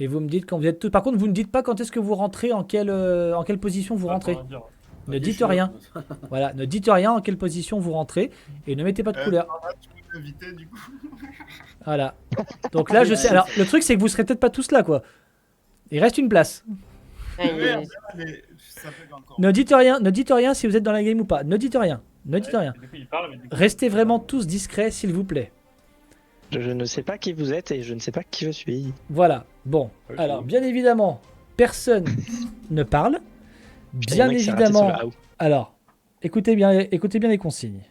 Et vous me dites quand vous êtes tous. Par contre, vous ne dites pas quand est-ce que vous rentrez, en quelle position vous rentrez. Ne Ok, je dites suis là. rien. Voilà, ne dites rien en quelle position vous rentrez et ne mettez pas de couleur. Sarah, tu peux t'inviter du coup. Voilà. Donc là, je sais. Alors, le truc, c'est que vous serez peut-être pas tous là, quoi. Il reste une place. Merde, mais ça fait encore. Ne dites rien si vous êtes dans la game ou pas. Ne dites rien. Ne dites rien. Du coup, il parle, mais du coup, Restez vraiment tous discrets, s'il vous plaît. Je ne sais pas qui vous êtes et je ne sais pas qui je suis. Voilà. Bon. Ok. Alors, bien évidemment, personne ne parle. Putain, Bien il y en a qui s'est raté sur évidemment. le AO. Alors, écoutez bien les consignes.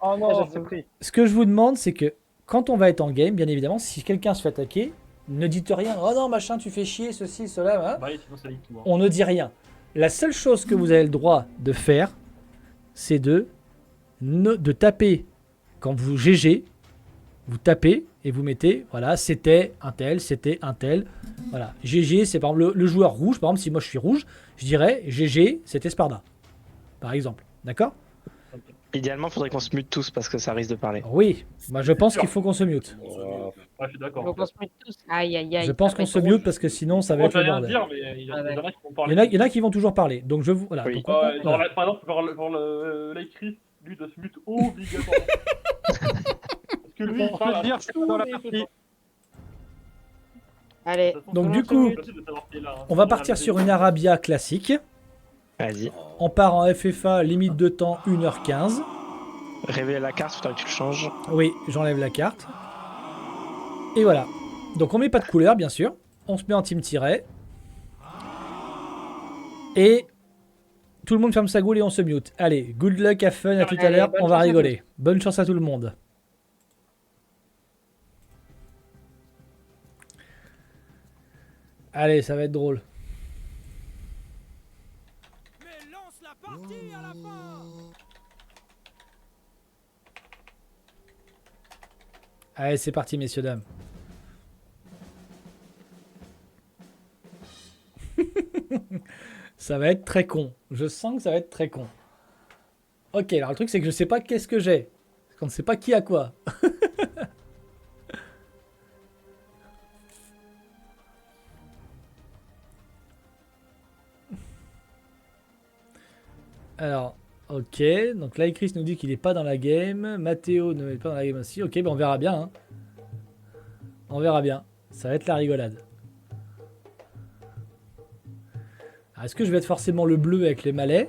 Oh non, j'ai pris. Ce que je vous demande, c'est que quand on va être en game, bien évidemment, si quelqu'un se fait attaquer, ne dites rien. Oh non, machin, tu fais chier, ceci, cela. Hein. Bah, sinon, ça lit tout. Hein. On ne dit rien. La seule chose que vous avez le droit de faire, c'est de taper. Quand vous GG, vous tapez et vous mettez, voilà, c'était un tel. Voilà, GG, c'est par exemple le joueur rouge. Par exemple, si moi je suis rouge, je dirais GG, c'était Sparda. Par exemple. D'accord? Idéalement, il faudrait qu'on se mute tous parce que ça risque de parler. Oui, moi je pense qu'il faut qu'on se mute. Ah, je suis d'accord. Donc on se met tous. Aïe aïe aïe. Je pense ça qu'on va se être mute parce que sinon ça va Moi, être je le vais rien bordel. dire, mais il y en a qui vont Il parler. y en a qui vont toujours parler. Donc je vous. Voilà. Oui. Donc, Genre, voilà. par exemple, l'écrit, lui, de se mute obligatoirement. Parce que lui, il parle dire ça dans la partie. Allez. Donc, du coup, on va partir sur une Arabia classique. Vas-y. On part en FFA, limite de temps 1h15. Révéler la carte, faudra que tu le changes. Oui, j'enlève la carte. Et voilà. Donc on met pas de couleur, bien sûr. On se met en team-tiret. Et tout le monde ferme sa goule et on se mute. Allez, good luck, have fun, à tout à Allez, l'heure. bonne On va chance à rigoler. Bonne chance à tout le monde. Allez, ça va être drôle. Mais lance la partie à la fin. Allez, c'est parti, messieurs, dames. Ça va être très con. Je sens que ça va être très con. Ok, alors le truc, c'est que je sais pas qu'est-ce que j'ai. Parce qu'on ne sait pas qui a quoi. Alors, ok. Donc là, Chris nous dit qu'il n'est pas dans la game. Mathéo ne est pas dans la game aussi. Ok, ben on verra bien. Hein. On verra bien. Ça va être la rigolade. Alors, est-ce que je vais être forcément le bleu avec les malais?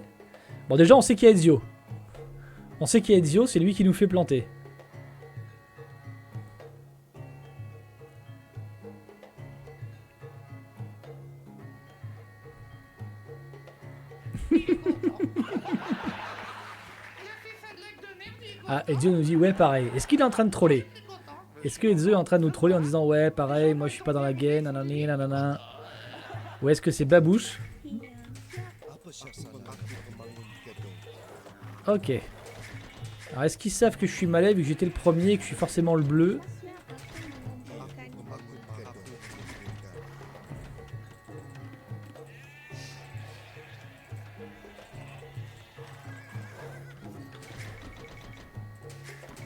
Bon, déjà, on sait qu'il y a Ezio. On sait qu'il y a Ezio, c'est lui qui nous fait planter. Ah, Ezio nous dit ouais, pareil. Est-ce qu'il est en train de troller? Est-ce que Ezio est en train de nous troller en disant ouais, pareil, moi je suis pas dans la game, nanani, nanana. Ou est-ce que c'est Babouche? Ok. Alors est-ce qu'ils savent que je suis malais vu que j'étais le premier et que je suis forcément le bleu?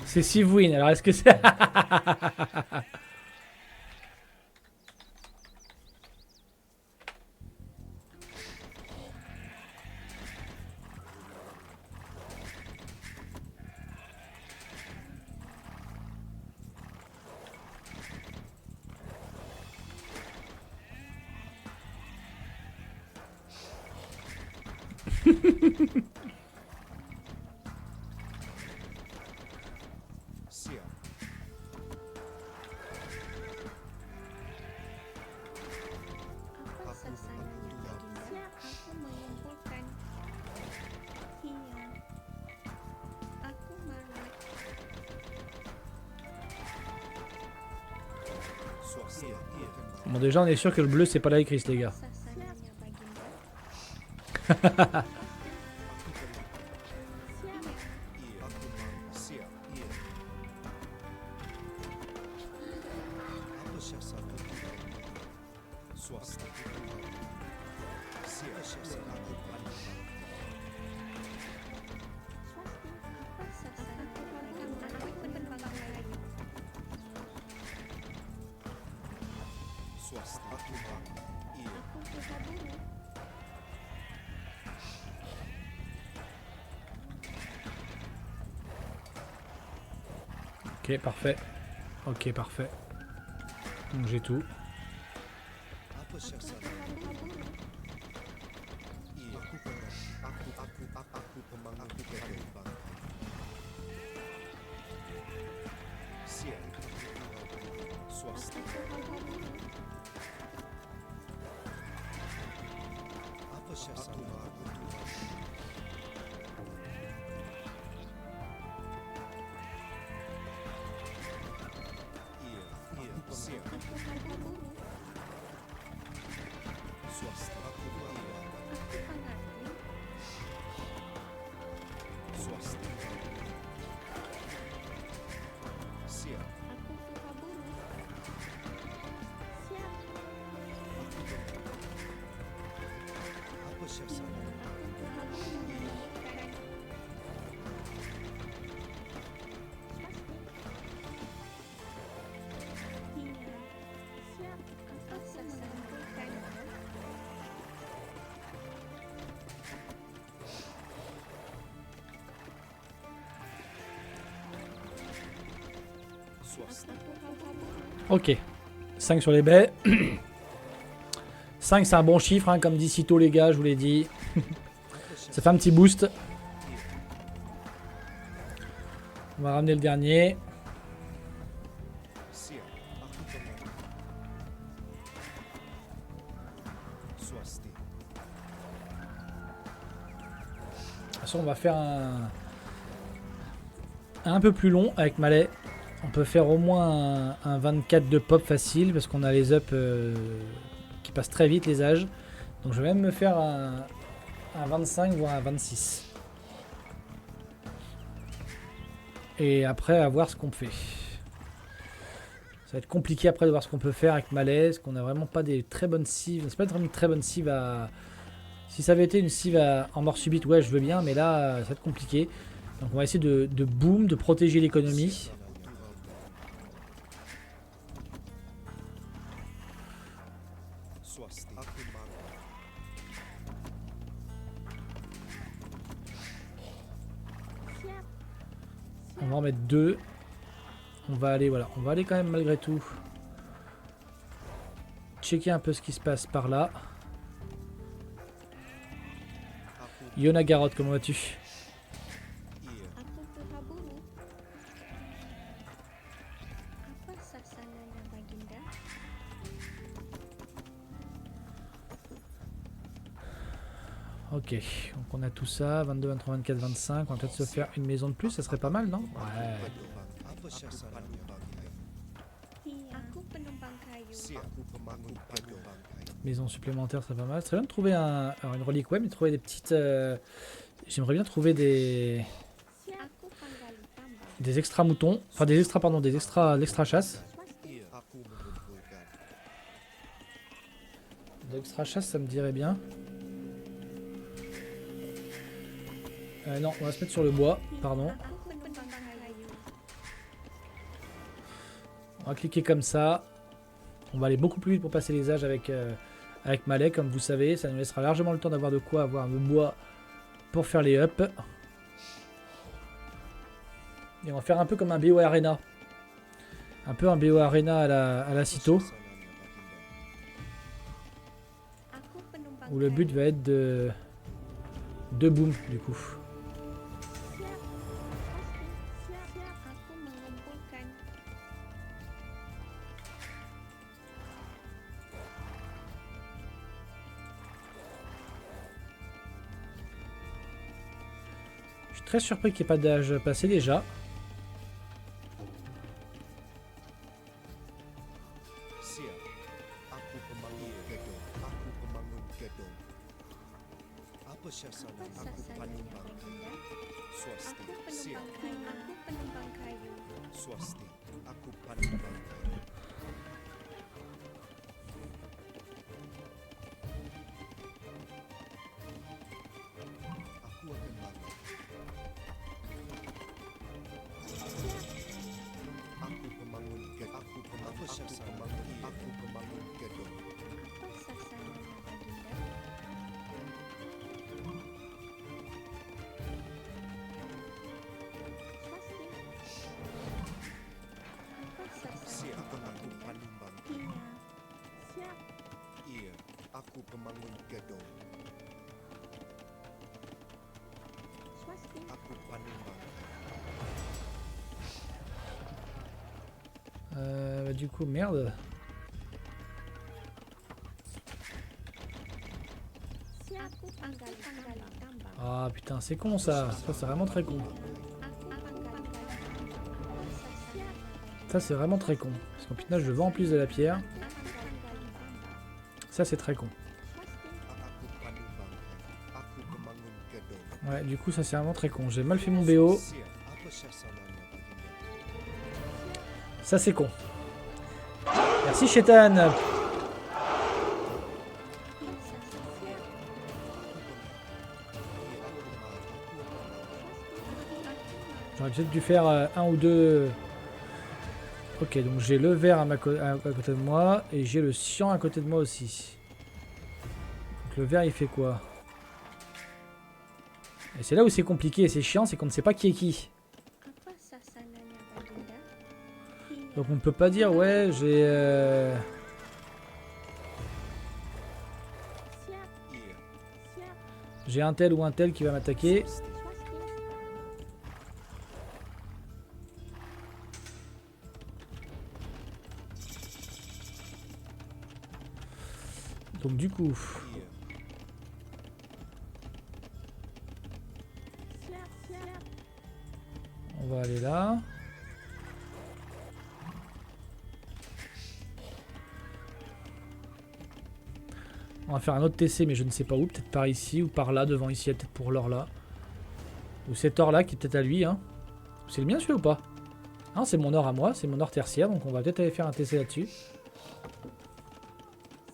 C'est Sivwin, alors est-ce que c'est... Apa sesanya aku mengumpulkan hiu. Aku malah Bon, déjà, on est sûr que le bleu, c'est pas la Chris, les gars. sasanya bagimu. Apa sasanya bagimu. Aku suka buru. Ok, parfait. Ok, parfait. Donc j'ai tout. Aku suka buru. Aku suka buru. Aku suka buru. Aku pengerti. Aku suka buru. Siap. Aku suka buru menemukan. Iya. Siap. Aku sesungguhkan. Aku suka buru. Ok. 5 sur les baies. 5 c'est un bon chiffre, hein, comme dit Cito les gars, je vous l'ai dit. Ça fait un petit boost. On va ramener le dernier. De toute façon, on va faire un peu plus long avec Malais. On peut faire au moins un 24 de pop facile parce qu'on a les up qui passent très vite les âges. Donc je vais même me faire un 25 voire un 26. Et après à voir ce qu'on fait. Ça va être compliqué après de voir ce qu'on peut faire avec Malais, parce qu'on n'a vraiment pas des très bonnes cives. C'est pas vraiment une très bonne cive à... Si ça avait été une cive en mort subite, ouais je veux bien, mais là ça va être compliqué. Donc on va essayer de boom, de protéger l'économie. On va en mettre 2. On va aller, voilà, on va aller quand même malgré tout checker un peu ce qui se passe par là. Yona Garotte, comment vas-tu? Aku suka buru. Apa sasananya Baginda? Ok, donc on a tout ça, 22, 23, 24, 25. On va peut-être se faire une maison de plus, ça serait pas mal, non? Ouais. Iya. Aku penumpang kayu. Maison supplémentaire, ça serait pas mal. C'est bien de trouver alors une relique, ouais, mais de trouver des petites... J'aimerais bien trouver des Aku panggali tambang. extra moutons. Enfin, des extra, pardon, des extra, l'extra chasse. Des extra chasse, ça me dirait bien. Non, on va se mettre sur le bois, pardon. Aku penumpang kayu. On va cliquer comme ça. On va aller beaucoup plus vite pour passer les âges avec Malais, comme vous savez. Ça nous laissera largement le temps d'avoir de quoi avoir le bois pour faire les up. Et on va faire un peu comme un BO Arena. Un peu un BO Arena à la Cito. Aku penumpang Où le but va être de boom du coup. Siap. Pasti. Siap. Aku mengumpulkan. Je suis très surpris qu'il n'y ait pas d'âge passé déjà. Apa sasananya Baginda? Aku penumpang kayu. Aku penumpang kayu. Aku pemangun gedung. Swasti. Aku panimbang. Bah, du coup, merde. Aku panggali tambang. Ah putain, c'est con ça. Ça, c'est vraiment très con. Aku panggali Ça, c'est vraiment très con. Parce qu'en final, je vends en plus de la pierre. Ça, c'est très con. Aku panimbang. Aku pemangun gedung. Ouais, du coup, ça, c'est vraiment très con. J'ai mal fait mon BO. Siap. Apa sasananya baginda? Ça, c'est con. Merci, Chétan. J'aurais peut-être dû faire un ou deux. Ok, donc j'ai le vert à côté de moi et j'ai le cyan à côté de moi aussi. Donc le vert il fait quoi? Et c'est là où c'est compliqué et c'est chiant, c'est qu'on ne sait pas qui est qui. Apa sasananya baginda? Donc on ne peut pas dire ouais j'ai Siap, Iya. siap. j'ai un tel ou un tel qui va m'attaquer. Swasti. Donc du coup, Iya. Siap, siap. on va aller là. On va faire un autre TC mais je ne sais pas où, peut-être par ici ou par là, devant ici, peut-être pour l'or là. Ou cet or là qui est peut-être à lui, hein. C'est le mien celui ou pas? Non, c'est mon or à moi, c'est mon or tertiaire, donc on va peut-être aller faire un TC là-dessus.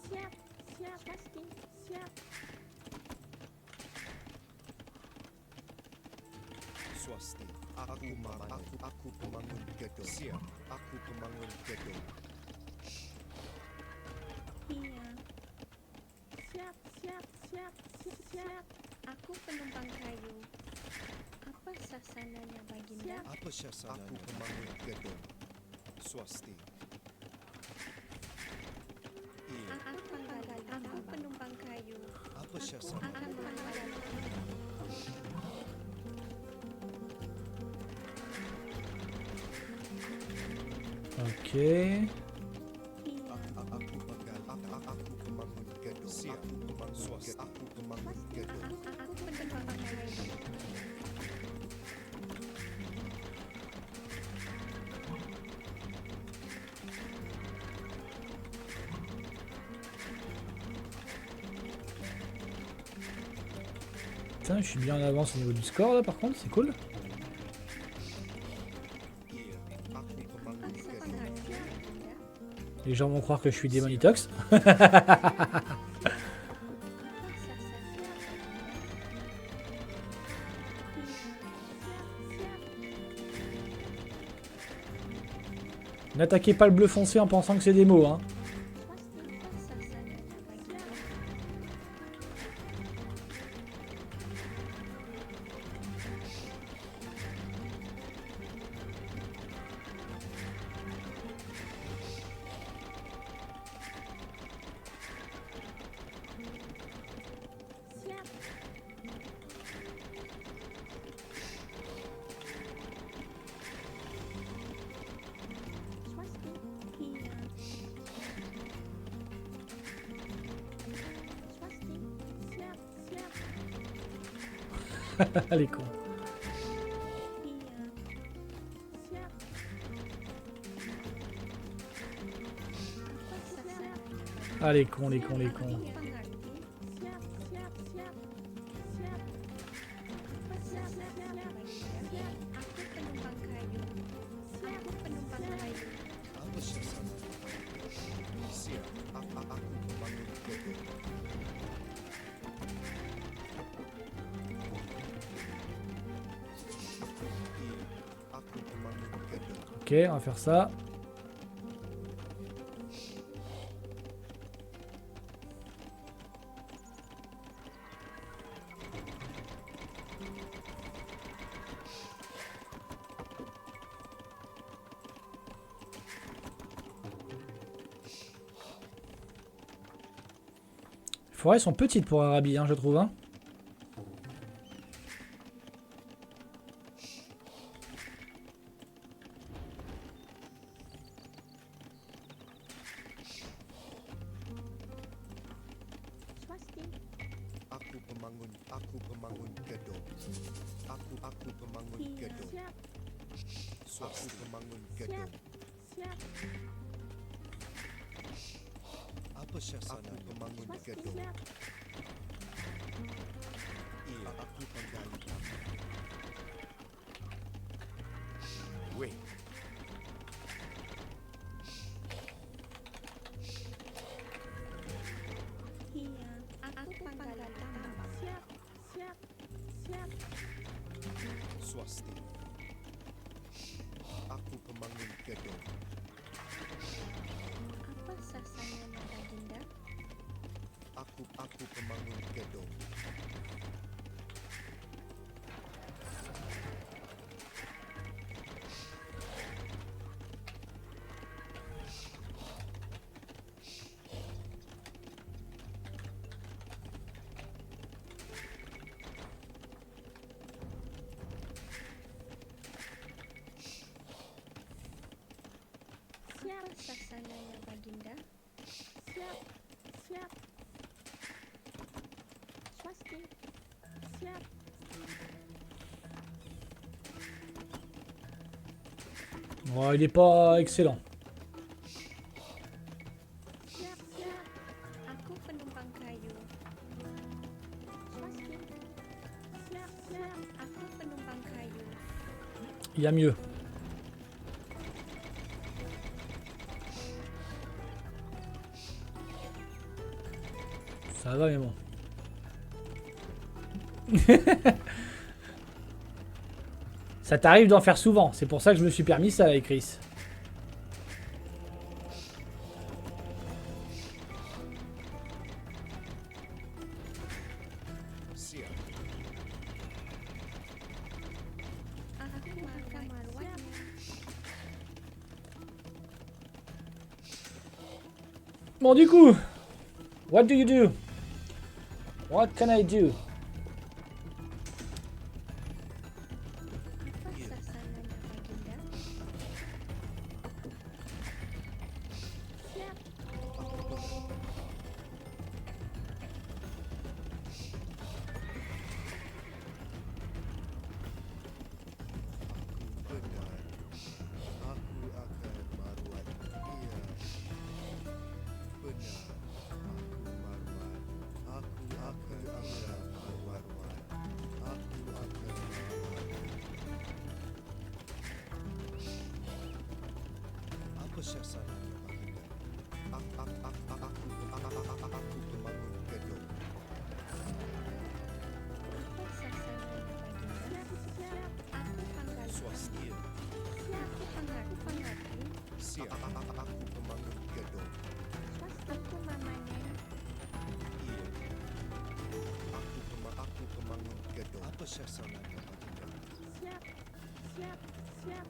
Siap, siap. Swasti. Siap. Swasti. Aku pemangun gedung. Siap. Aku pemangun gedung. Iya. Siap, siap, siap, siap, siap. Aku penumpang kayu. Apa sasananya baginda? Apa sasananya? Aku pemangun gedung. Swasti. Iya. Aku penumpang kayu. Apa Aku sasananya? akan menggali. Ok. Iya. Aku pemangun gedung. Siap. Aku pemangun gedung. Aku pemangun gedung. Aku penumpang kayu. Putain, je suis bien en avance au niveau du score là par contre, c'est cool. Iya. Aku pemangun Apa gedung. sasananya baginda? Les gens vont croire que je suis démonitox. Apa sasananya baginda? N'attaquez pas le bleu foncé en pensant que c'est des mots, hein. Swasti. Apa sasananya baginda? Siap. Swasti. Iya. Swasti. Siap, siap. Les cons. Iya. Siap. Apa sasananya baginda? Ah les cons, les cons, les cons. Siap, siap, siap. Siap. Apa sasananya baginda? Aku penumpang kayu. Siap, aku penumpang kayu. Apa sasananya? Siap. Aku pemangun gedung. Iya. Aku pemangun gedung. Ok, on va faire ça. forêts sont petites pour Arabi, hein, je trouve. Hein. Swasti. Aku pemangun gedung. Aku pemangun Iya. gedung. Siap. Aku pemangun Siap. gedung. Siap. Apa suasana? Aku pemangun Swasti. gedung. Siap. Iya, aku penggali tanah. Wait. Iya. Aku panggal tambak. Siap. Siap. Siap. Swasti. Aku pemangun gedung. Apa sasana Baginda? Aku pemangun gedung. Siap. Sasana Baginda. Siap. Siap. Swasti. Siap. Oh, il est pas excellent. Siap. Siap. Aku penumpang kayu. Swasti. Siap. Siap. Aku penumpang kayu. Il y a mieux. Ça va, mais bon. Ça t'arrive d'en faire souvent. C'est pour ça que je me suis permis ça avec Chris. Siap. Aku makan marwahnya. Bon, du coup, what do you do? What can I do? Apa sasana Baginda? Siap. Benar. Aku akan maruat. Iya. Benar. Aku maruat. Aku akan maruat. Aku akan maruat. Apa suasana Baginda? Aku pemangun gedung. Apa sasana Baginda? Siap. Aku panggal. Swastia. Siap. Aku panggal. Siap. Aku pemangun gedung. Swasti. Aku mamanya. Iya. Aku pemangun gedung. Apa suasana Baginda? Siap. Siap. Siap.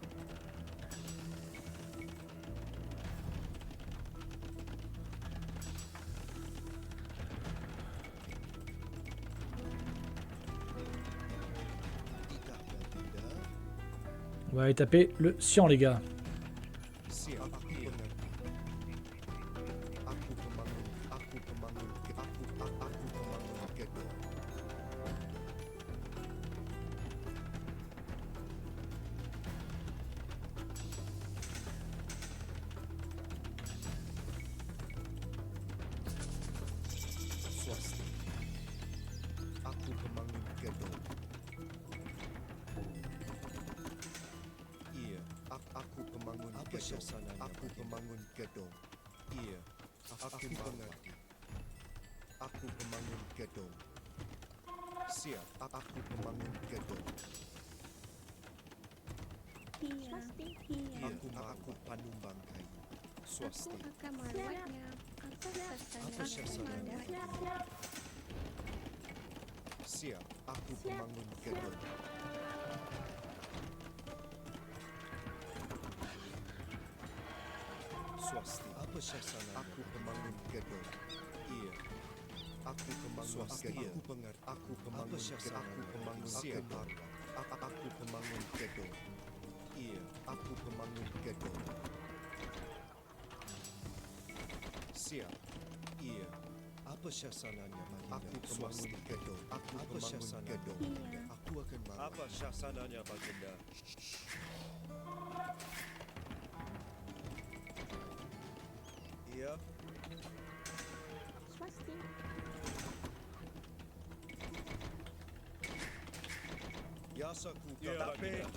Tidak Baginda. On va aller taper le cyan, les gars. Siap. Aku mengerti. Aku pemangun gedung. Swasti. Aku pemangun gedung. Iya, aku pemangun gedung. Aku pemangun gedung. Iya, aku mengerti. Aku pemangun gedung. Siap, aku pemangun gedung. Iya. Swasti. Iya. Aku panumbang kayu. Aku Swasti. akan marwahnya. Apa Apa sasana sasana? Baginda? Siap, aku pemangun gedung. Swasti. Apa suasana? Aku pemangun gedung. Iya. Aku pemangun Kedo. Aku pemangun Kedo. Aku pemangun Kedo. Aku pemangun Kedo. Iya, aku pemangun Kedo. Siap. Iya. Apa syasananya Baginda? Aku pemangun Kedo. Aku pemangun Kedo. Iya. Aku akan marah. Apa syasananya Baginda? Iya. Swasti. Yasakuka Baginda.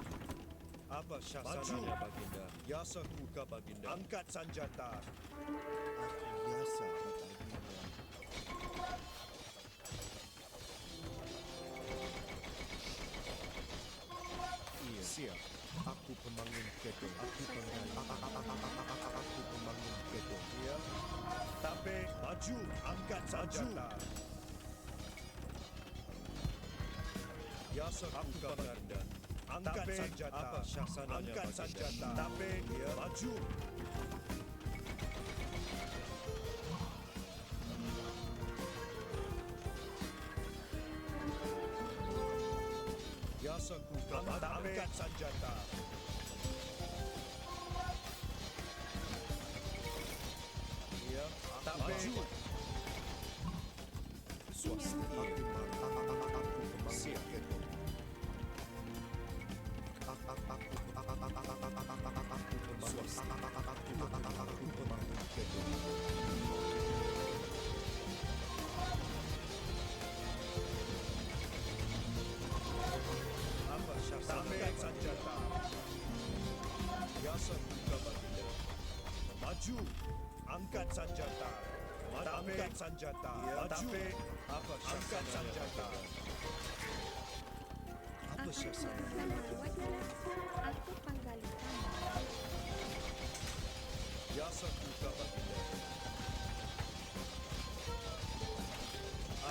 Apa syasananya Baginda? Yasakuka Baginda. Angkat senjata. Aku yasa Baginda. Iya. Siap. Aku pemangun Kedo. Aku pemangun. Aku pemangun Kedo. Iya. Tapi maju. Angkat senjata. Yasakuka Baginda. Angkat senjata. Apa syasananya Angkat senjata. Tapi maju. Yasakuka Baginda. Angkat senjata. Ya, maju. Swasti. Aku siap Kedo. Apa syasananya senjata? Yasakuka Baginda. Maju. Angkat senjata. Angkat senjata. Maju. Apa angkat senjata? Apa syasananya? Aku panggalikan. Yasakuka Baginda.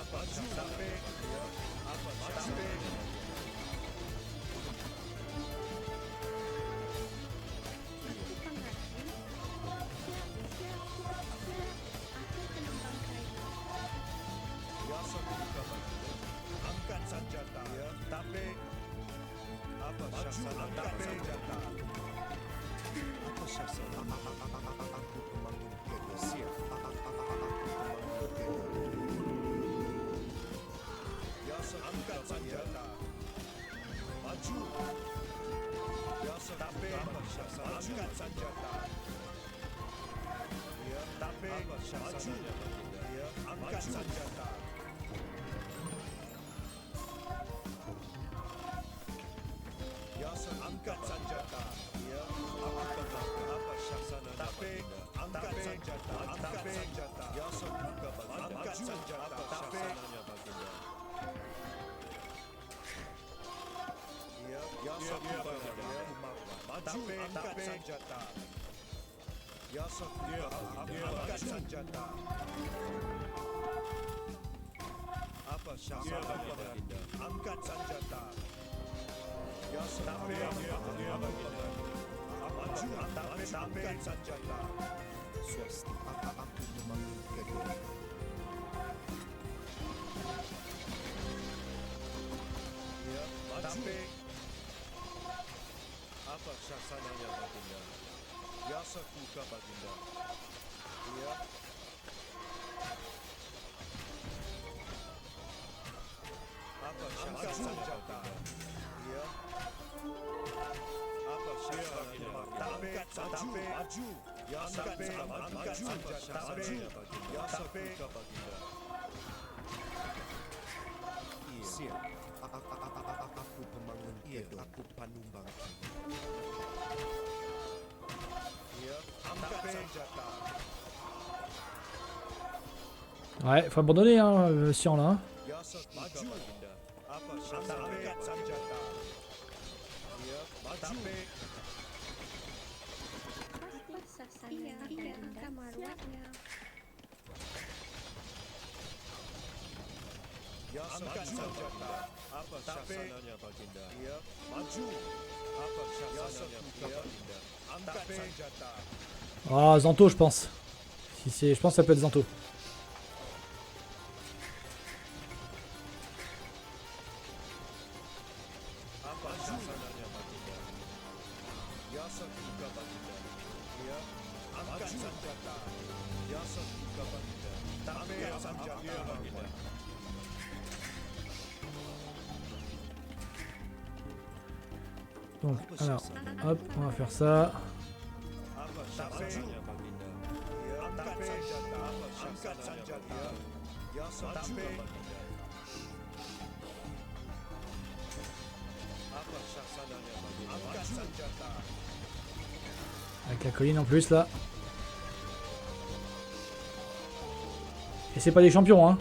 Apa sampai? Apa sampai? Aku panggalikan. Siap. Aku penambang kayu. Yasakuka Baginda. Angkat senjata. Tapi apa syasananya? Angkat senjata. Apa syasananya? Aku pemangun Kedo. Siap. Aku pemangun Kedo. Angkat senjata. Maju. Tapi apa syasananya? Angkat senjata. Ya, tapi apa syasananya? Ya, angkat senjata. Ya, angkat senjata. Ya, apa syasananya? Tapi angkat senjata. Angkat senjata. Ya, sebuka Baginda. Angkat senjata. Apa syasananya Baginda? Ya, sebuka Baginda. Maju. Angkat senjata. Ya, sebuka Baginda. Angkat senjata. Apa syasananya Baginda? Angkat senjata. Ya, sampai Baginda. Maju. Angkat senjata. Swasti. Aku memanggil Kedo. Ya, maju. Apa syasananya Baginda? Yasakuka Baginda. Ya. Apa syasananya Baginda? Ya. Apa syasananya Baginda? Tapi maju. Ya sampai angkat senjata. Ya sampai Baginda. Siap. Aku pemangun Kedo. Aku panumbang. Ya, angkat senjata. Ouais, faut abandonner, hein, Sian, là. Hein. Yasakuka Baginda. Apa syasananya? Angkat senjata. Ya, maju. Apa sasana Baginda? Marwahnya. Ya, angkat senjata. Apa syasananya Baginda? Ya, maju. Apa syasananya Baginda? Angkat senjata. Ah, Zanto, je pense. Si c'est, je pense que ça peut être Zanto. Donc, alors, hop, on va faire ça. Avec la colline en plus là. Et c'est pas des champions hein.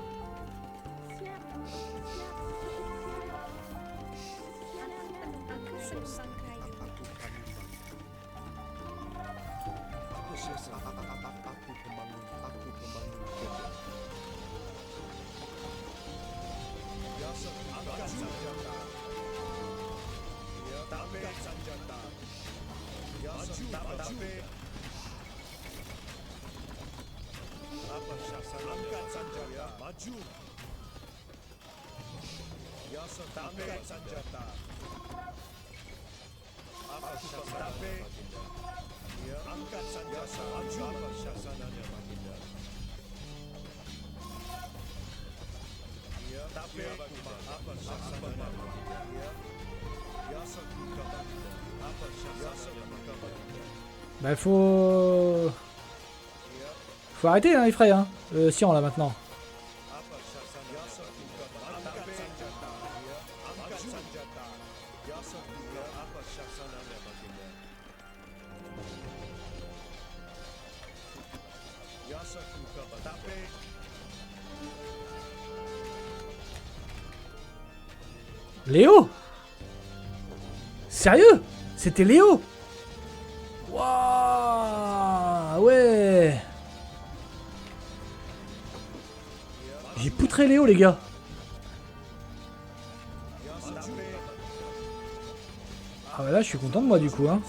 Bah faut arrêter hein, Ifray hein. Sion là maintenant. Léo? Sérieux? C'était Léo? Waouh! Ouais! J'ai poutré Léo les gars! Ah bah là je suis content de moi du coup hein.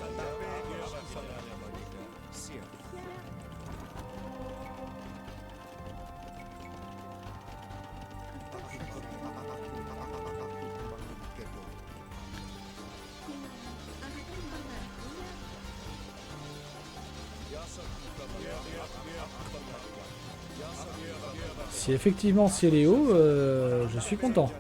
Si effectivement c'est Léo, je suis content.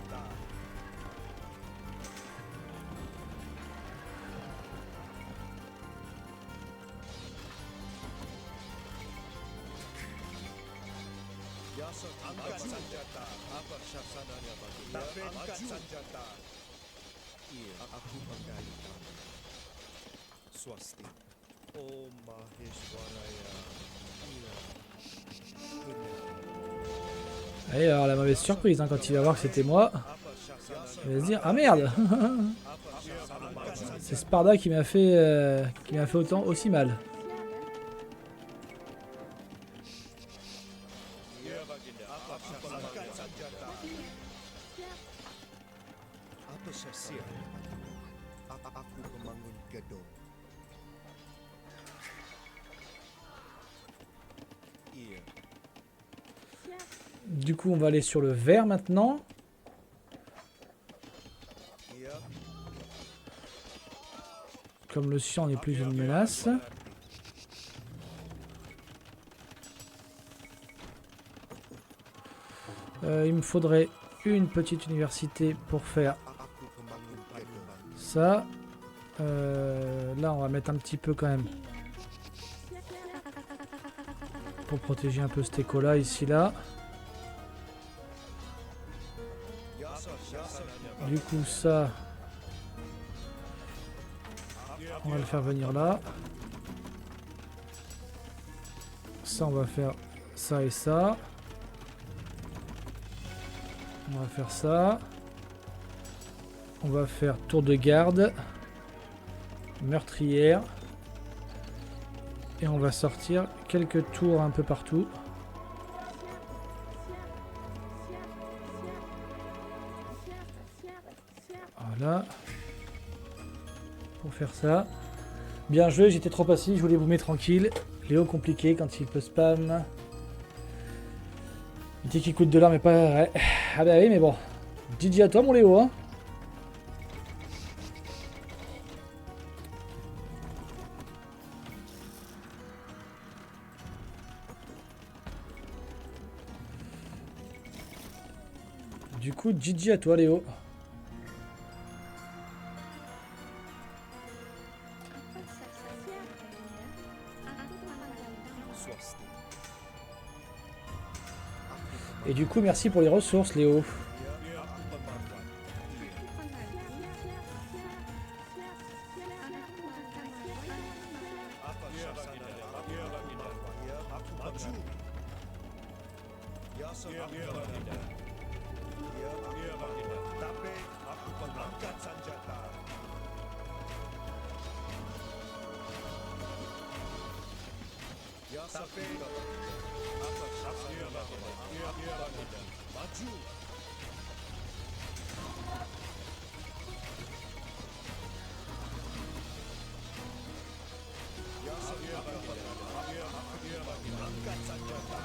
Swasti. Om Maheshwaraya. Allez, alors la mauvaise surprise hein, quand il va voir que c'était moi. Il va se dire ah merde. C'est Sparda qui m'a fait autant aussi mal. Apa sasya? Aku membangun gedung. Iya. Du coup, on va aller sur le vert maintenant. Iya. Comme le cyan n'est plus une menace. Il me faudrait une petite université pour faire Aku membangun gedung. ça. Là, on va mettre un petit peu quand même. Pour protéger un peu cet écho-là, ici, là. Du coup, ça... On va le faire venir là. Ça, on va faire ça et ça. On va faire ça. On va faire tour de garde. Meurtrière. Et on va sortir quelques tours un peu partout. Voilà. Pour faire ça. Bien joué, j'étais trop passif, je voulais vous mettre tranquille. Léo compliqué quand il peut spam. Il dit qu'il coûte de l'or mais pas... Ouais. Ah bah oui mais bon. GG à toi mon Léo hein. Du coup, GG à toi, Léo. Swasti. Et du coup, merci pour les ressources, Léo. Ya aku pemangkat. Apa syasananya? Ya aku maju. Ya aku baginda. Ya aku baginda. Tapi aku mengangkat senjata. Ya tapi apa syasananya? Ya aku baginda. Maju. Ya aku baginda. Ya aku mengangkat senjata.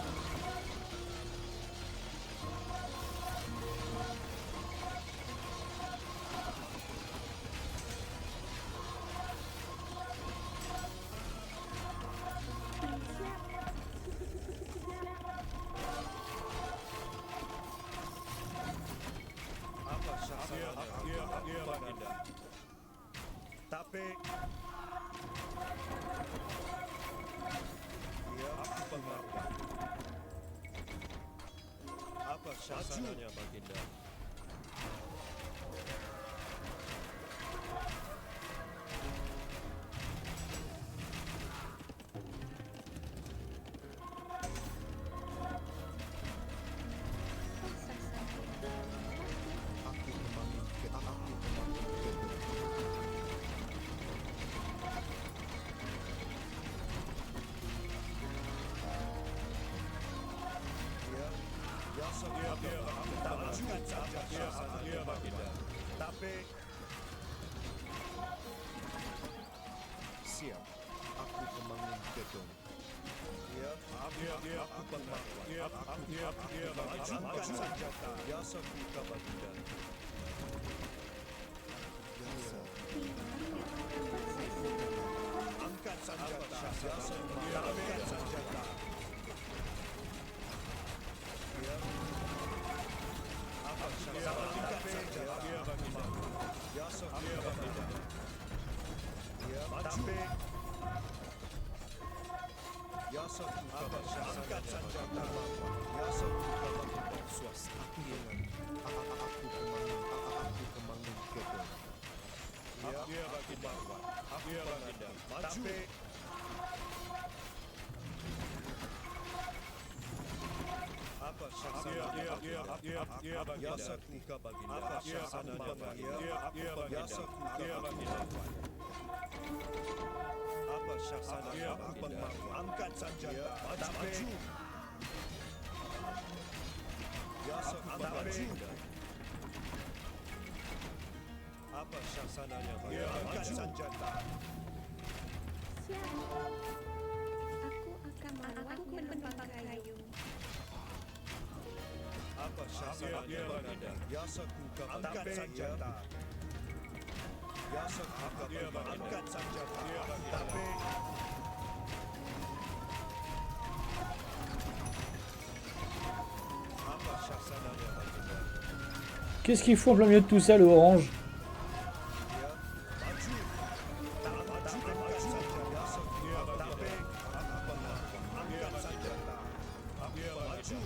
Apa syasananya? Ya aku baginda. Tapi ya aku pemangkat. Apa syasananya baginda? Aku memanggil ke aku memanggil ke ya ya saya tak mengangkat senjata baginda. Tapi siap aku memanggil gedung. Ya aku pemangkat. Aku mengangkat senjata. Ya saya baginda. Angkat senjata. Ya saya angkat senjata. Ya. Apa syarat angkat senjata? Ya saya baginda. Ya tapi ya saya angkat senjata. Ya saya baginda. Swasti. Aku kemangun gedung. Ya baginda. Ya baginda. Maju. Apa syasananya? Ya sakuka baginda. Apa syasananya baginda? Ya sakuka baginda. Apa syasananya baginda? Angkat senjata. Maju. Ya sakuka baginda. Apa syasananya baginda? Angkat senjata. Siap. Aku akan menumpang kayu. Apa syasananya baginda? Ya sakuka angkat senjata. Ya sakuka baginda. Angkat senjata. Tapi apa syasananya baginda? Qu'est-ce qu'il fout en plein milieu de tout ça, le orange? Ya maju. Tak maju angkat senjata. Ya sakuka tapi angkat senjata. Ya maju.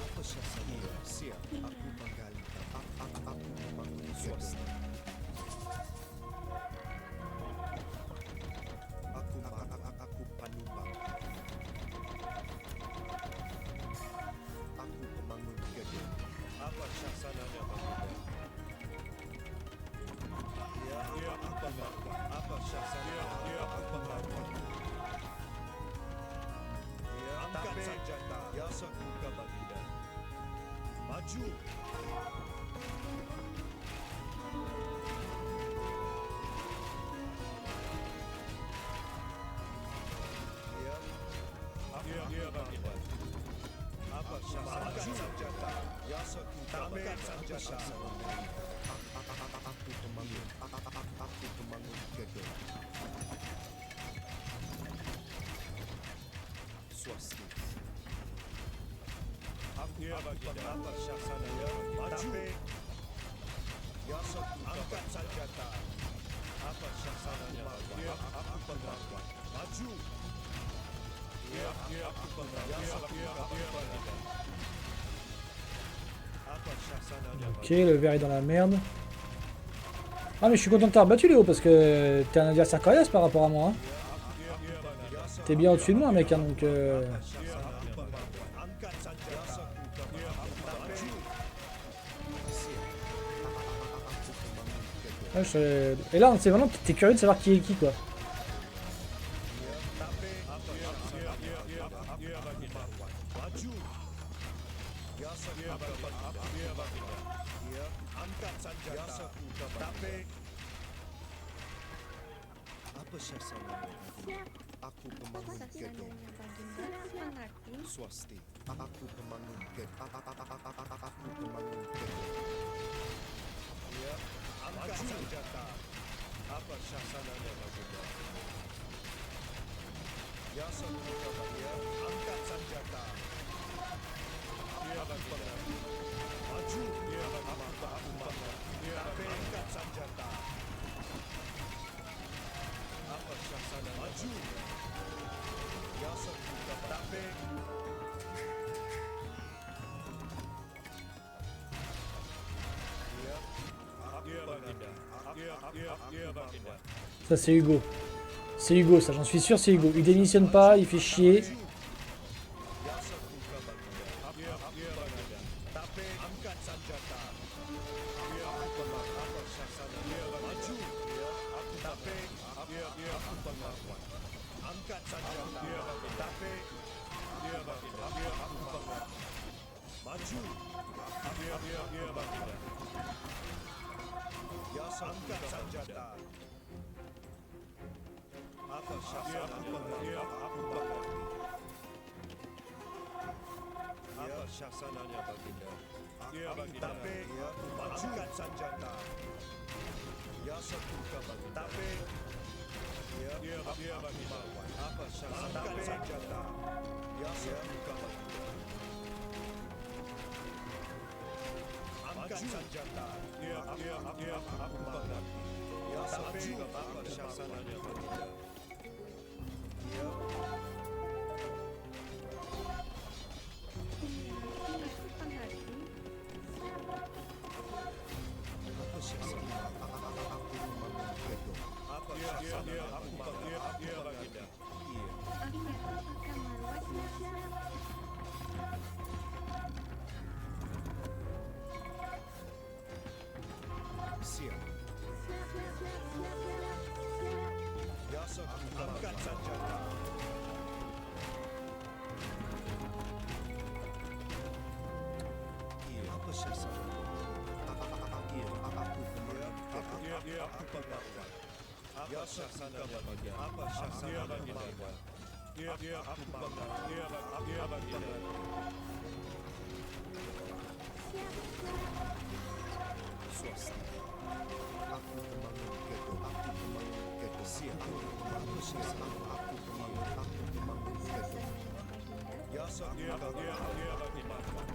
Apa syasananya? Siap. Aku menggali. Aku membangun swasta. Aku panumbang. Aku membangun gedung. Apa syasananya baginda? Ya aku pemangkat. Apa syasananya? Ya aku pemangkat. Ya angkat senjata. Ya sakuka baginda. Maju. Ya baginda. Apa syasananya? Senjata. Ya sakuka angkat senjata. Aku pembangun. Aku pembangun gedung. Swasti. Dia baginda. Apa syasananya? Maju. Ya satu. Angkat senjata. Apa syasananya? Dia aku pengakuan. Maju. Dia aku pengakuan. Apa syasananya? Ok, le verre est dans la merde. Ah mais je suis content de t'avoir battu Léo parce que t'es un adversaire coriace par rapport à moi. Hein. T'es bien au-dessus de moi mec hein, donc ouais, Et là c'est vraiment t'es curieux de savoir qui est qui quoi. Apa syasananya? Aku pemangun gedung. Sasananya Baginda mengerti. Swasti. Aku pemangun gedung. Aku pemangun gedung. Ya, angkat senjata. Apa syasananya baginda? Ya satu ya, angkat senjata. Dia baginda. Maju. Dia baginda. Aku bangga. Dia angkat senjata. Apa syasananya? Maju. Ya satu tapi Ça c'est Hugo. C'est Hugo ça j'en suis sûr c'est Hugo. Il démissionne pas, il fait chier. Syasananya baginda. Dia baginda. Tapi majukan senjata. Ya satu baginda. Tapi dia baginda. Apa syasananya senjata. Ya satu baginda. Angkat senjata. Dia aku baginda. Ya satu apa syasananya baginda. Dia siap. Ya angkat senjata. Iya, apa syasananya? Dia aku pengakuan. Apa syasananya bagian? Apa syasananya bagian? Dia aku pengakuan. Dia bagian. Swasti. Aku pemangun gedung. Aku pemangun gedung. Siap. Aku syasananya. Aku pemangun gedung. Ya dia pengakuan.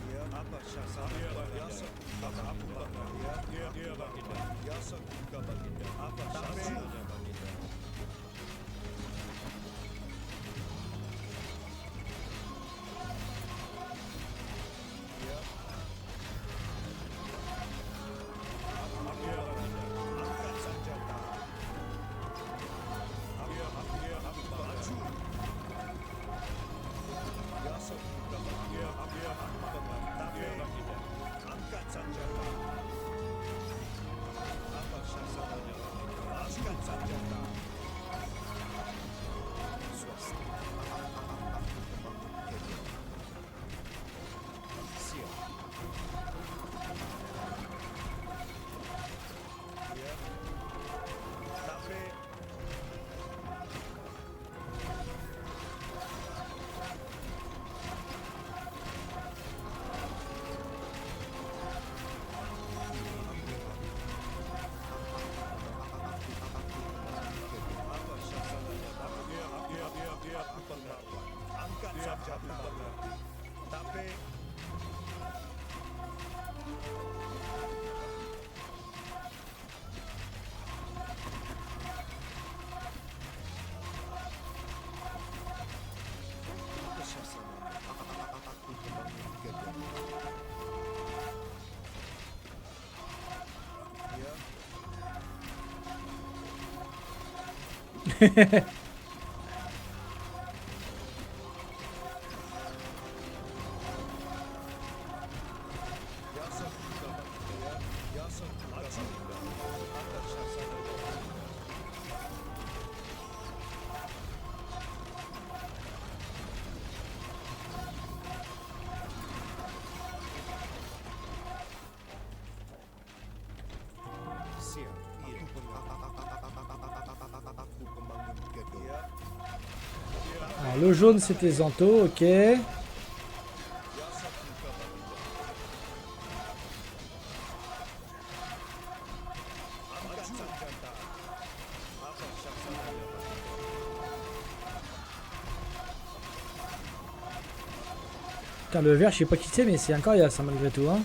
Ya apa syasananya? Ya aku pengakuan. Dia baginda. Ya satu baginda. Apa syasananya baginda? Angkat senjata. Apa syasananya? Angkat senjata. Alors, le jaune c'était Zanto, ok. Putain, le vert, je sais pas qui c'est, mais c'est incroyable ça malgré tout. Hein.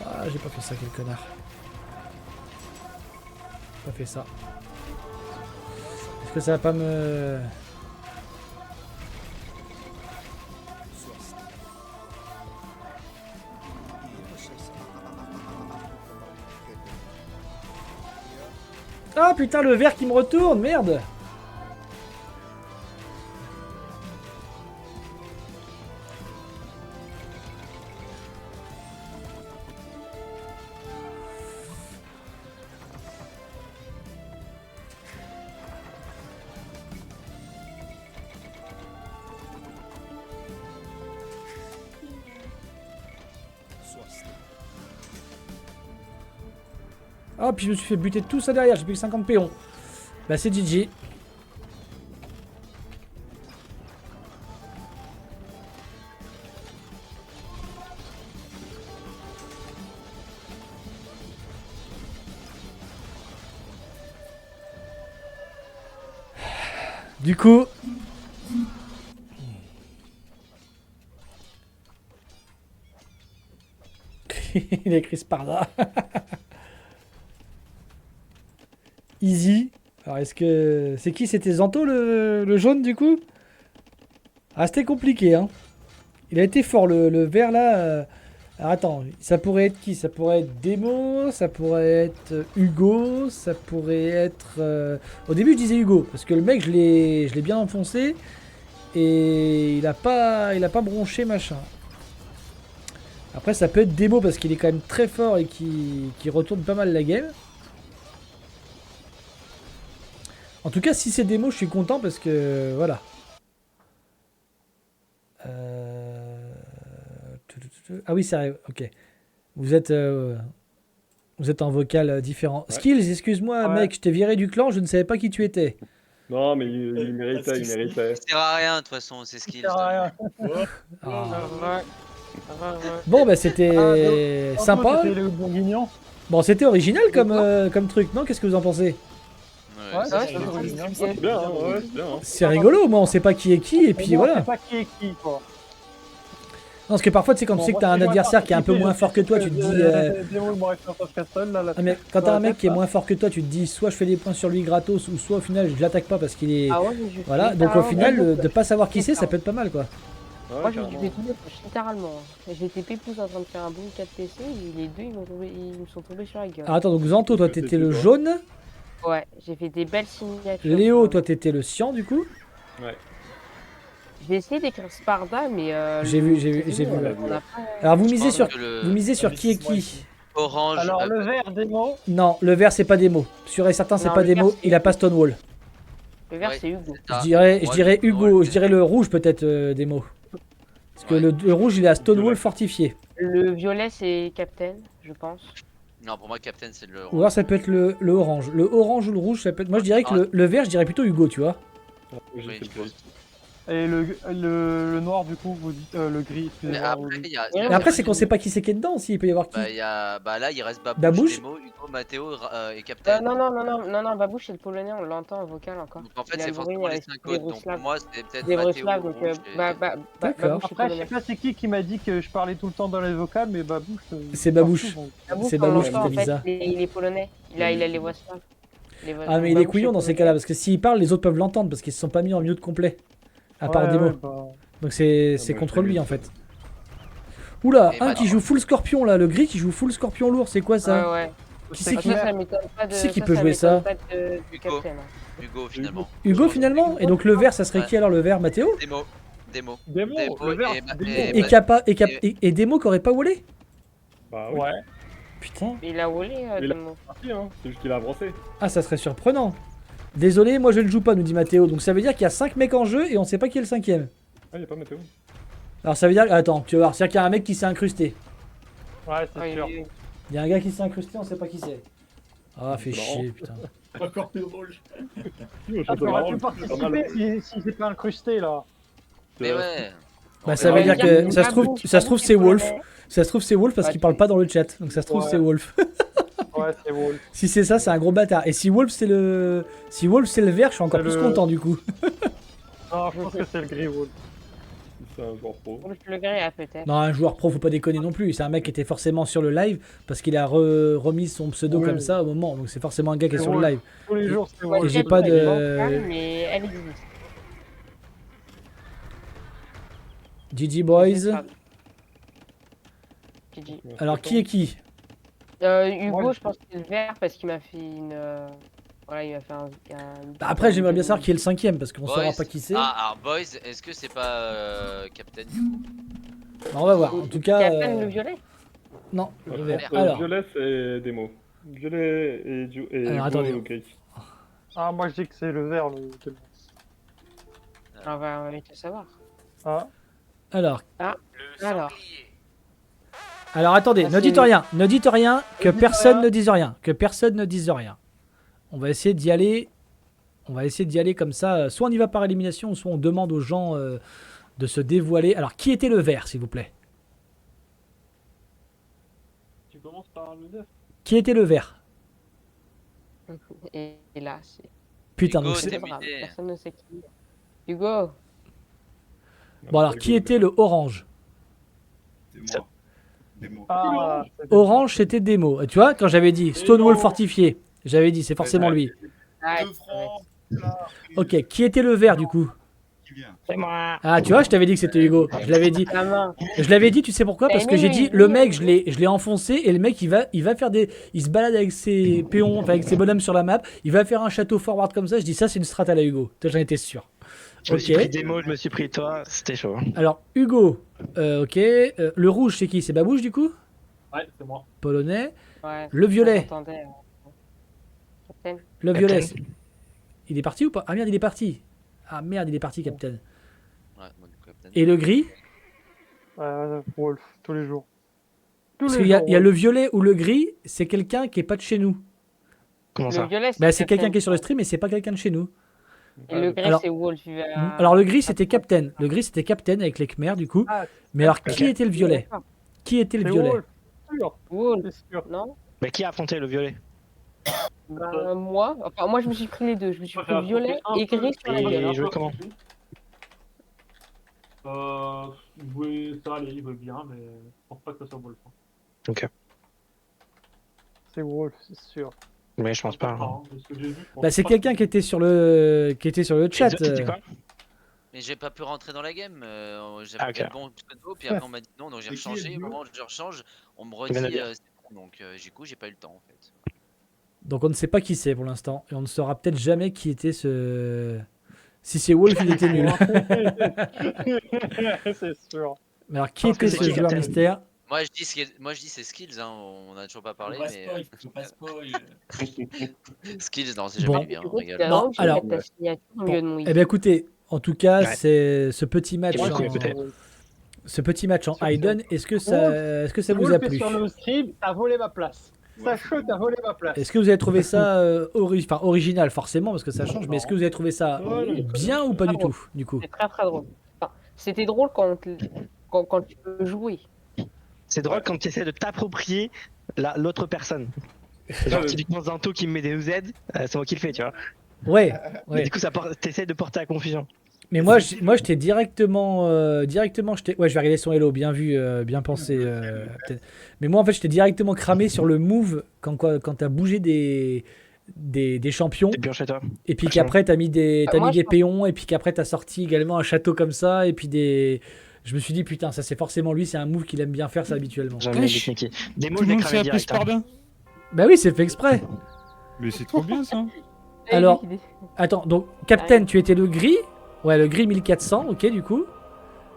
Ah, j'ai pas fait ça, quel connard. J'ai pas fait ça. Est-ce que ça va pas me... Ah putain, le vert qui me retourne, merde! Oh, puis je me suis fait buter tout ça derrière, j'ai plus que 50 péons. Bah c'est GG. Du coup... Il a écrit Sparda. Easy. Alors est-ce que... C'est qui? C'était Zanto le jaune du coup? Ah c'était compliqué hein. Il a été fort le vert là. Alors attends, ça pourrait être qui? Ça pourrait être Demo, ça pourrait être Hugo, ça pourrait être... Au début je disais Hugo, parce que le mec je l'ai bien enfoncé. Et il a pas bronché machin. Après ça peut être Demo parce qu'il est quand même très fort et qui retourne pas mal la game. En tout cas, si c'est démo, je suis content parce que voilà. Ah oui, c'est vrai. Ok. Vous êtes en vocal différent. Ouais. Skills, excuse-moi, mec, je t'ai viré du clan, je ne savais pas qui tu étais. Non, mais il méritait, il méritait. Ça sert à rien, de toute façon, c'est Skills. Ça sert à rien. Ah. Bon, bah c'était sympa. Le bourguignon. Bon, c'était original comme truc, non? Qu'est-ce que vous en pensez? Ouais, c'est bien, hein, ouais, c'est bien. Hein. C'est rigolo, au moins on sait pas qui est qui, et puis voilà. On sait pas qui est qui, quoi. Non, parce que parfois, tu sais, quand tu sais que t'as un adversaire qui est un peu moins fort que toi, tu te dis... Ah, mais quand t'as un mec qui est moins fort que toi, tu te dis soit je fais des points sur lui gratos, ou soit au final je l'attaque pas parce qu'il est... Ah ouais, voilà, donc au final, de pas savoir qui c'est, ça peut être pas mal, quoi. Ouais, moi, je me suis fait tout littéralement. J'étais pépouze en train de faire un bon 4 PC, et les deux, ils me sont tombés sur la gueule. Ah, attends, donc Zanto, toi, t'étais le jaune. Ouais, j'ai fait des belles signatures. Léo, toi, t'étais le cyan, du coup. Ouais. J'ai essayé d'écrire Sparda, mais. J'ai vu, j'ai vu. On a pas. Alors vous Je misez pense sur, que le vous misez sur qui est qui? orange. Alors, le vert, démo. Non, le vert c'est pas Demo. Sûr et certain c'est Non, pas le vert, Demo. c'est Il a pas Stonewall. Le vert, Ouais. c'est Hugo. Ah, Je dirais Hugo. ouais. Je dirais le rouge peut-être Demo. Parce que Ouais. le rouge il est à Stonewall fortifié. Le violet, c'est Captain, je pense. Non, pour moi, Captain, c'est le Ou alors ça peut être le orange. Le orange ou le rouge ça peut être. Moi je dirais que le vert je dirais plutôt Hugo tu vois. Oui, je pense. Et le noir, du coup, vous dites le gris, Mais excusez-moi. après, il y a. Ouais, Mais après c'est qu'on sait pas qui c'est qui est dedans aussi. Il peut y avoir qui. Bah là, il reste Babouche Babouche, Nemo, Hugo, Matteo et Captain. Non, Babouche, c'est le polonais, on l'entend en vocal encore. Donc en fait, Il a c'est le forcément bruit, les avec 5 des autres. Donc pour Rousslaves. moi, c'est peut-être Des Matteo, Rousslaves, donc Rouge et- D'accord. Babouche, c'est Après, je sais polonais. pas c'est qui m'a dit que je parlais tout le temps dans les vocales, mais Babouche. C'est Babouche. Babouche, C'est on Babouche l'entend, qui en t'a dit fait, ça. il est polonais. Il a les voix slaves. Ah mais il est couillon dans ces cas-là parce que s'il parle les autres peuvent l'entendre parce qu'ils se sont pas mis en mute complet. À part Demo. Donc c'est contre lui en fait. Oula, Et un bah, qui joue full scorpion là, le gris qui joue full scorpion lourd, c'est quoi ça? Ouais. Qui c'est qui, Ça m'étonne pas de. qui c'est qui ça, peut ça jouer m'étonne ça? pas de Hugo. Captain, hein. Hugo, finalement. Hugo finalement? Et donc le vert ça serait qui alors le vert Mathéo? Démo. Démo. Démo, Démo le vert, et- Démo. et- Et Kappa et Demo qui aurait pas wallé? Bah oui, Ouais, Putain. Il a volé, Il a- Demo. parti, hein. C'est juste qu'il a avancé. Ah ça serait surprenant. Désolé, moi je ne joue pas, nous dit Mathéo. Donc ça veut dire qu'il y a 5 mecs en jeu et on sait pas qui est le cinquième. Ah, il y a pas météo. Alors ça veut dire. Attends, tu vas voir, c'est-à-dire qu'il y a un mec qui s'est incrusté. ouais, c'est Ouais, sûr. Il y a un gars qui s'est incrusté, on sait pas qui c'est. Ah, fait C'est chier, putain. Encore plus drôle. Ah, t'aurais pu participer si c'est pas incrusté là. Mais ouais. Bah ça veut Ouais, dire que ça se trouve, Babouche, ça se trouve Babouche, c'est Wolf. polonais. Ça se trouve c'est Wolf parce Bah, qu'il parle pas dans le chat. Donc ça se trouve Ouais. c'est Wolf. Ouais, c'est Wolf. Si c'est ça, c'est un gros bâtard. Et si Wolf c'est le vert, je suis encore C'est plus le- content du coup. Non, je pense que c'est le gris Wolf. C'est un joueur pro. Wolf le gris, ah, peut-être. Non, un joueur pro, faut pas déconner non plus. C'est un mec qui était forcément sur le live parce qu'il a remis son pseudo Oui. comme ça au moment. Donc c'est forcément un gars qui est C'est sur le Wolf. live. Tous les jours, c'est Ouais, Wolf. j'ai peut-être pas elle de- est bancale, mais elle existe. GG Boys. GG. Alors qui est qui? Hugo, Moi, je pense que c'est le vert parce qu'il m'a fait une. Voilà, il m'a fait un. Bah, après, j'aimerais bien savoir qui est le cinquième parce qu'on Boys. saura pas qui c'est. Ah, alors Boys, est-ce que c'est pas Captain du coup? On va voir. En tout cas. Captain le violet. Non, le vert. vert. Alors. Violet, c'est démo. Violet et Alors, Hugo, attendez. ok. Ah, moi je dis que c'est le vert le. On va vite le savoir. Ah, Alors. Alors. Alors attendez, Ah, ne dites c'est- rien, ne dites rien, que dites personne rien. ne dise rien, que personne ne dise rien. On va essayer d'y aller, comme ça, soit on y va par élimination, soit on demande aux gens de se dévoiler. Alors qui était le vert s'il vous plaît? tu commences par le vert. Qui était le vert? Et là, c'est. Putain, Hugo, donc c'est... t'es grave, muté. personne ne sait qui. Hugo. Bon alors, qui était le orange? C'est moi. Des mots. Ah, c'est Orange c'était Demo. Tu vois, quand j'avais dit Stonewall fortifié, j'avais dit c'est forcément lui. Ah, 2 francs. Là, Ok, qui était le vert du coup? qui vient. c'est moi. Ah tu vois, je t'avais dit que c'était Hugo, je l'avais dit. La main. Je l'avais dit, tu sais pourquoi? Parce que j'ai dit, le mec, je l'ai enfoncé et le mec, il va faire il se balade avec ses péons, enfin avec ses bonhommes sur la map, il va faire un château forward comme ça. Je dis, ça, c'est une strat à la Hugo. Toi, j'en étais sûr. Je me suis Ok. pris Démo, je me suis pris toi, c'était chaud. Alors, Hugo, ok. Le rouge, c'est qui? C'est Babouche, du coup? Ouais, c'est moi. Polonais. Ouais. Le violet. J'entendais, Captain. Le violet. Captain. Il est parti ou pas? Ah merde, il est parti. Ah merde, il est parti, Captain. Ouais, moi, du coup, Captain. Et le gris? Wolf, tous les jours. Tous Parce les qu'il y a, jours, il y a Wolf. le violet ou le gris, c'est quelqu'un qui est pas de chez nous. Comment Le ça? violet, Bah, c'est quelqu'un Captain. qui est sur le stream et c'est pas quelqu'un de chez nous. Et le gris, Alors- c'est Wolf. il va- Alors le gris c'était Captain. Le gris c'était Captain avec les Khmers du coup. Ah, Mais alors ok. qui était le violet? Qui était le c'est violet? Wolf, sûr, Wolf, c'est sûr. non? Mais qui a affronté le violet? Moi, enfin, moi, je me suis pris les deux. Je me suis pris violet et gris sur la Et gueule. il jouait comment? Ça allait, il veut bien, mais je pense pas que ça soit Wolf. Ok. C'est Wolf, c'est sûr. Mais je pense pas. hein. Hein, de ce que j'ai vu, je pense Bah c'est pas quelqu'un qui était sur le chat. Les autres, c'était quoi? Mais j'ai pas pu rentrer dans la game. J'avais Ah, ok. fait le bon pseudo, puis après on m'a dit non, donc j'ai Et qui est rechangé. le Au bleu moment où je rechange, on me Il y en a redit bien. c'est bon. Donc du coup, j'ai pas eu le temps en fait. Donc on ne sait pas qui c'est pour l'instant et on ne saura peut-être jamais qui était Si c'est Wolf, il était nul. C'est sûr. Mais alors, qui Je pense que était c'est ce qui, joueur Captain mystère? Moi je dis c'est skills, hein. On a toujours pas parlé, mais Faut pas spoil. skills, non, c'est Bon. jamais bien, Du on coup, rigole. c'est Non, vraiment que je alors- mette ta signature au milieu de mon Eh i. bien, écoutez, en tout cas, Ouais. c'est ce petit match Et moi, en, je écoutais. ce petit match en Sur- Hayden. Est-ce que ça vous a Wolf est plu? sur le stream, t'as volé ma place. Sache-le, t'as volé ma place. Est-ce que vous avez trouvé ça original, forcément, parce que ça change, mais est-ce que vous avez trouvé ça bien ou pas du tout, du coup? C'est très très drôle. Enfin, c'était drôle quand tu peux jouer. C'est drôle quand tu essaies de t'approprier l'autre personne. Genre, typiquement, Zanto qui me met des OZ, c'est moi qui le fais, tu vois. Ouais, Et ouais. du coup, t'essaies de porter la confusion. Mais moi, j'étais directement, ouais, je vais regarder son hello, bien vu, bien pensé. Peut-être. Mais moi, en fait, j'étais directement cramé sur le move quand t'as bougé des champions, T'es bien chez toi. et puis Franchement. qu'après t'as mis des Moi, je pense- péons, et puis qu'après t'as sorti également un château comme ça, et puis des. Je me suis dit putain, ça c'est forcément lui, c'est un move qu'il aime bien faire ça habituellement. Jamais Wesh. avec Mickey. Des mots, Tout je le l'ai monde s'est cramé appelé direct. hein. Sparda. Bah oui, c'est fait exprès. Mais c'est trop bien ça. Alors- Il est- Attends, donc Captain, tu étais le gris? Ouais, le gris 1400, ok du coup.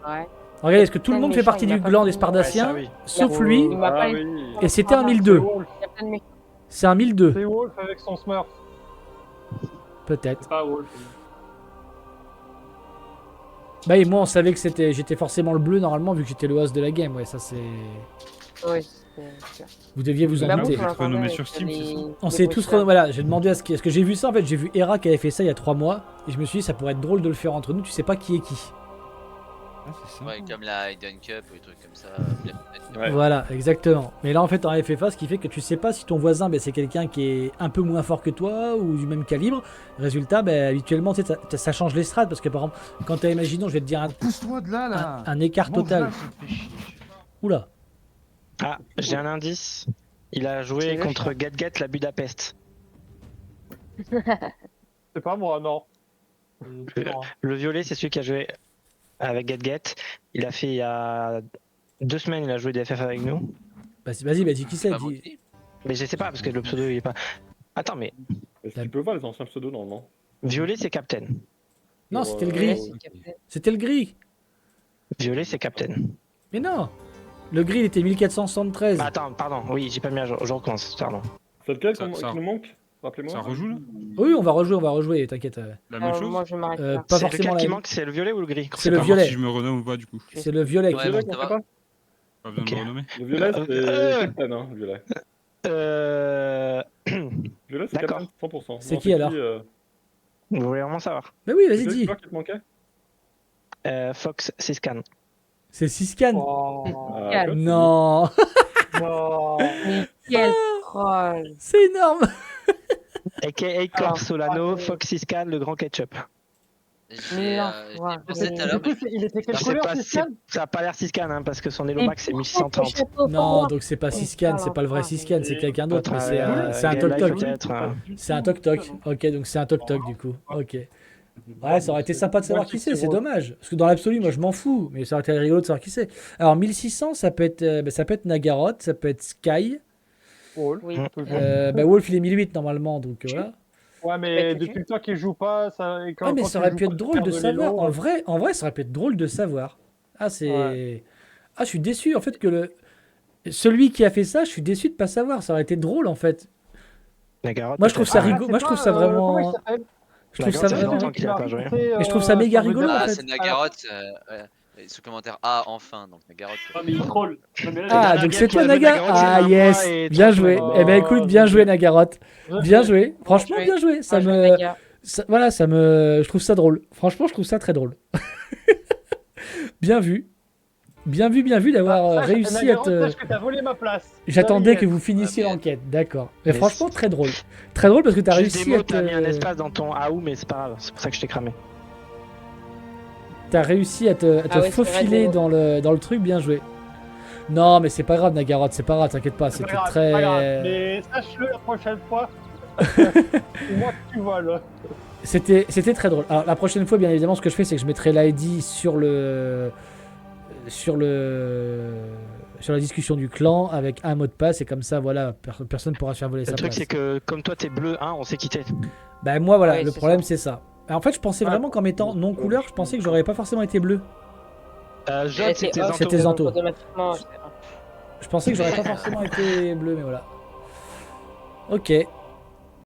Ouais. Regarde, est-ce que tout le Captain monde fait méchant, partie il du m'a pas clan fait- des Spardaciens, Ouais, ça, oui. sauf Il lui, Il m'a pas Ah eu- oui. et c'était un Ah, 1002. Wolf. Captain Méchant. C'est un 1002, C'est Wolf avec son Smurf. peut-être. C'est pas Wolf. Bah et moi on savait que j'étais forcément le bleu normalement vu que j'étais le host de la game, ouais ça c'est. Ouais, c'est- Vous deviez vous en Bah, douter. moi, je renommé m'attendais sur avec Steam, les- c'est ça les On s'est tous posters. voilà, j'ai demandé à ce que j'ai vu ça en fait, j'ai vu Hera qui avait fait ça il y a 3 mois et je me suis dit ça pourrait être drôle de le faire entre nous, tu sais pas qui est qui. Ah, c'est ça. Ouais, comme la Hayden Cup ou des trucs comme ça. Ouais. Voilà, exactement. Mais là en fait en FFA ce qui fait que tu sais pas si ton voisin ben, c'est quelqu'un qui est un peu moins fort que toi ou du même calibre. Résultat, ben, habituellement tu sais, ça change les strats parce que par exemple quand t'as imaginons je vais te dire Pousse-toi de là, là. un écart total. Mange-la, ça me fait chier. Oula. Ah, j'ai un indice. Il a joué C'est le contre Gadget la Budapest. C'est pas moi, non. Le violet, c'est celui qui a joué avec Gadget. Il a fait il y a 2 semaines, il a joué des FF avec nous. Bah, vas-y, dis qui c'est. Pas moi dis- qui- Mais je sais pas parce que le pseudo il est pas. Attends, mais Est-ce que tu peux voir les anciens pseudos, normalement? violet c'est Captain. Non, c'était le Ouais, gris. c'est Captain. C'était le gris. Violet c'est Captain. Mais non. Le gris il était 1473. Ah, attends, pardon. Oui, j'ai pas mis à jour. Je recommence. Pardon. C'est lequel Ça- qui ça- nous manque? Rappelez-moi. Ça rejoue là Oui, on va rejouer, t'inquiète. La même chose Moi, je m'arrête là. Pas C'est forcément lequel la qui même. manque, c'est le violet ou le gris? C'est le Savoir violet. si je me renomme ou pas du coup. C'est le violet. Ouais, qui- bon, On ça sait va. pas. Pas besoin de Ok. me renommer. Le violet, Euh, c'est Captain, hein, le violet. Euh... Le violet, c'est D'accord. Captain, 100%. C'est Non, qui, alors Vous voulez vraiment savoir? Mais oui, C'est vas-y, le dis. joueur qui te manquait? Fox Siscan. C'est Siscan. Ah, Calme. quoi, Non. Non. Mais quel troll. C'est énorme. A.K.A. Corp Solano, Fox Siscan, le grand ketchup. J'ai Non, j'ai ouais. pensé tout à Du l'heure, coup, mais il était quelle Je sais couleur, pas, Siscan? ça a pas l'air Siscan hein, parce que son Elo Et Max c'est pourquoi 1630. ce château Non, pour moi donc c'est pas Siscan, c'est pas le vrai Siscan, c'est quelqu'un d'autre. Mais c'est un Game Live, toc-toc. peut-être. C'est un toc-toc. Ok, donc c'est un toc-toc du coup. Ok. Ouais, ça aurait été sympa de savoir qui c'est dommage. Parce que dans l'absolu, moi je m'en fous, mais ça aurait été rigolo de savoir qui c'est. Alors 1600, ça peut être Nagaroth, ça peut être Sky. Wolf, Oui. toujours. Wolf il est 1008 normalement, donc voilà. Ouais, mais Ouais, depuis le temps qu'il joue pas, ça. et quand- Ah mais quand ça il aurait joue pu pas, être il drôle perd de savoir. l'élan. En vrai, ça aurait pu être drôle de savoir. Ah c'est. Ouais. Ah je suis déçu en fait que celui qui a fait ça, je suis déçu de pas savoir. Ça aurait été drôle en fait. Nagaroth, Moi je trouve ça Ah, rigolo. c'est Moi je trouve pas, ça comment il vraiment. s'appelle Je trouve Nagaroth, ça ça fait vraiment. longtemps qu'il a pas joué. Mais je trouve ça méga rigolo, en ah, fait. c'est Nagaroth. Sous commentaire, ah, enfin, donc Nagaroth. Ah, mais il troll. Ah donc c'est toi Naga. Ah yes, bien joué. Eh ben écoute, bien joué Nagaroth. Bien joué. Franchement bien joué. Ça me. Voilà, je trouve ça drôle. Franchement, je trouve ça très drôle. Bien vu. Bien vu d'avoir réussi à te. Sache que t'as volé ma place. J'attendais que vous. vous finissiez Ah, mais- l'enquête, d'accord. Mais Mais franchement, très drôle. Très drôle parce que t'as Juste réussi des à mots, t'as mis un te. espace dans ton AOU, mais c'est pas grave, c'est pour ça que je t'ai cramé. T'as réussi à te Ah ouais, c'est faufiler vrai, dans le truc, bien joué. Non, mais c'est pas grave, Nagaroth, c'est pas grave, t'inquiète pas, c'était très. Mais sache-le la prochaine fois. C'est moi que tu voles. C'était très drôle. Alors la prochaine fois, bien évidemment, ce que je fais, c'est que je mettrai l'ID sur la discussion du clan avec un mot de passe et comme ça, voilà, personne pourra se faire voler Le sa truc, place. c'est que comme toi t'es bleu 1, on sait qui t'es. Bah moi, voilà, Ouais, le c'est problème c'est ça. En fait, je pensais vraiment qu'en mettant non couleur, je pensais que j'aurais pas forcément été bleu. Jaune, c'était off, C'était Zanto. automatiquement. Je pensais que j'aurais pas forcément été bleu, mais voilà. Ok.